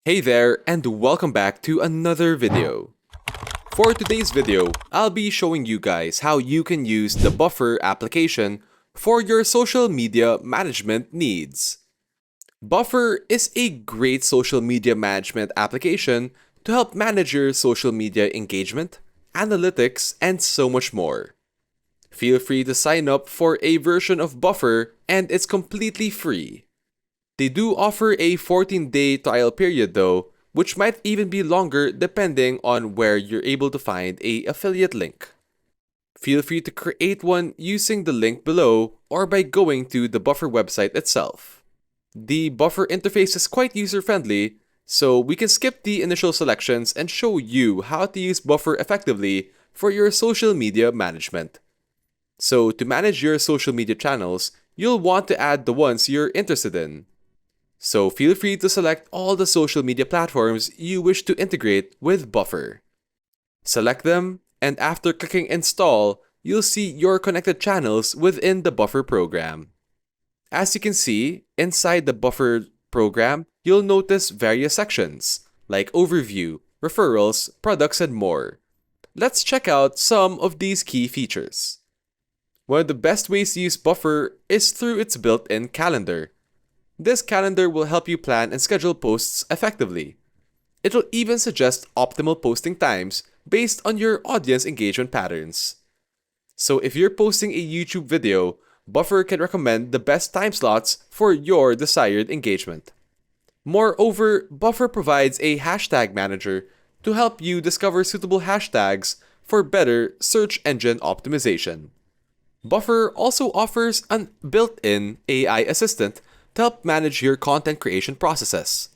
Hey there, and welcome back to another video. For today's video, I'll be showing you guys how you can use the Buffer application for your social media management needs. Buffer is a great social media management application to help manage your social media engagement, analytics, and so much more. Feel free to sign up for a version of Buffer, and it's completely free. They do offer a 14-day trial period though, which might even be longer depending on where you're able to find a affiliate link. Feel free to create one using the link below or by going to the Buffer website itself. The Buffer interface is quite user-friendly, so we can skip the initial selections and show you how to use Buffer effectively for your social media management. So to manage your social media channels, you'll want to add the ones you're interested in. So feel free to select all the social media platforms you wish to integrate with Buffer. Select them, and after clicking Install, you'll see your connected channels within the Buffer program. As you can see, inside the Buffer program, you'll notice various sections, like Overview, Referrals, Products, and more. Let's check out some of these key features. One of the best ways to use Buffer is through its built-in calendar. This calendar will help you plan and schedule posts effectively. It'll even suggest optimal posting times based on your audience engagement patterns. So if you're posting a YouTube video, Buffer can recommend the best time slots for your desired engagement. Moreover, Buffer provides a hashtag manager to help you discover suitable hashtags for better search engine optimization. Buffer also offers a built-in AI assistant to help manage your content creation processes.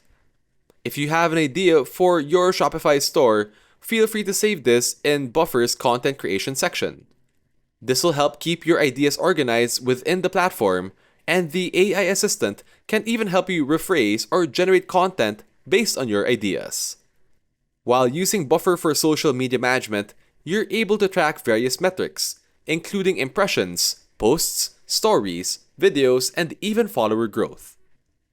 If you have an idea for your Shopify store, feel free to save this in Buffer's content creation section. This will help keep your ideas organized within the platform, and the AI assistant can even help you rephrase or generate content based on your ideas. While using Buffer for social media management, you're able to track various metrics, including impressions, posts, stories, videos, and even follower growth.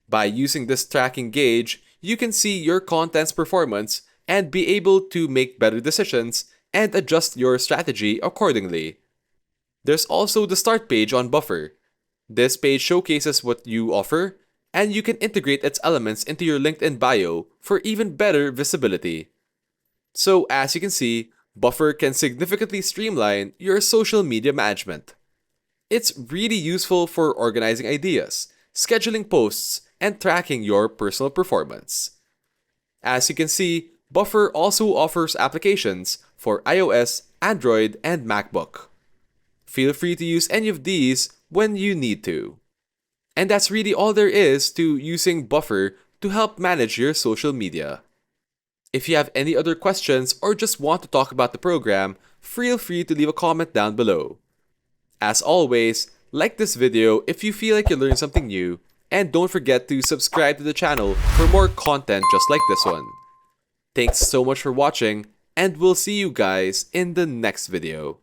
By using this tracking gauge, you can see your content's performance and be able to make better decisions and adjust your strategy accordingly. There's also the start page on Buffer. This page showcases what you offer, and you can integrate its elements into your LinkedIn bio for even better visibility. So as you can see, Buffer can significantly streamline your social media management. It's really useful for organizing ideas, scheduling posts, and tracking your personal performance. As you can see, Buffer also offers applications for iOS, Android, and MacBook. Feel free to use any of these when you need to. And that's really all there is to using Buffer to help manage your social media. If you have any other questions or just want to talk about the program, feel free to leave a comment down below. As always, like this video if you feel like you learned something new, and don't forget to subscribe to the channel for more content just like this one. Thanks so much for watching, and we'll see you guys in the next video.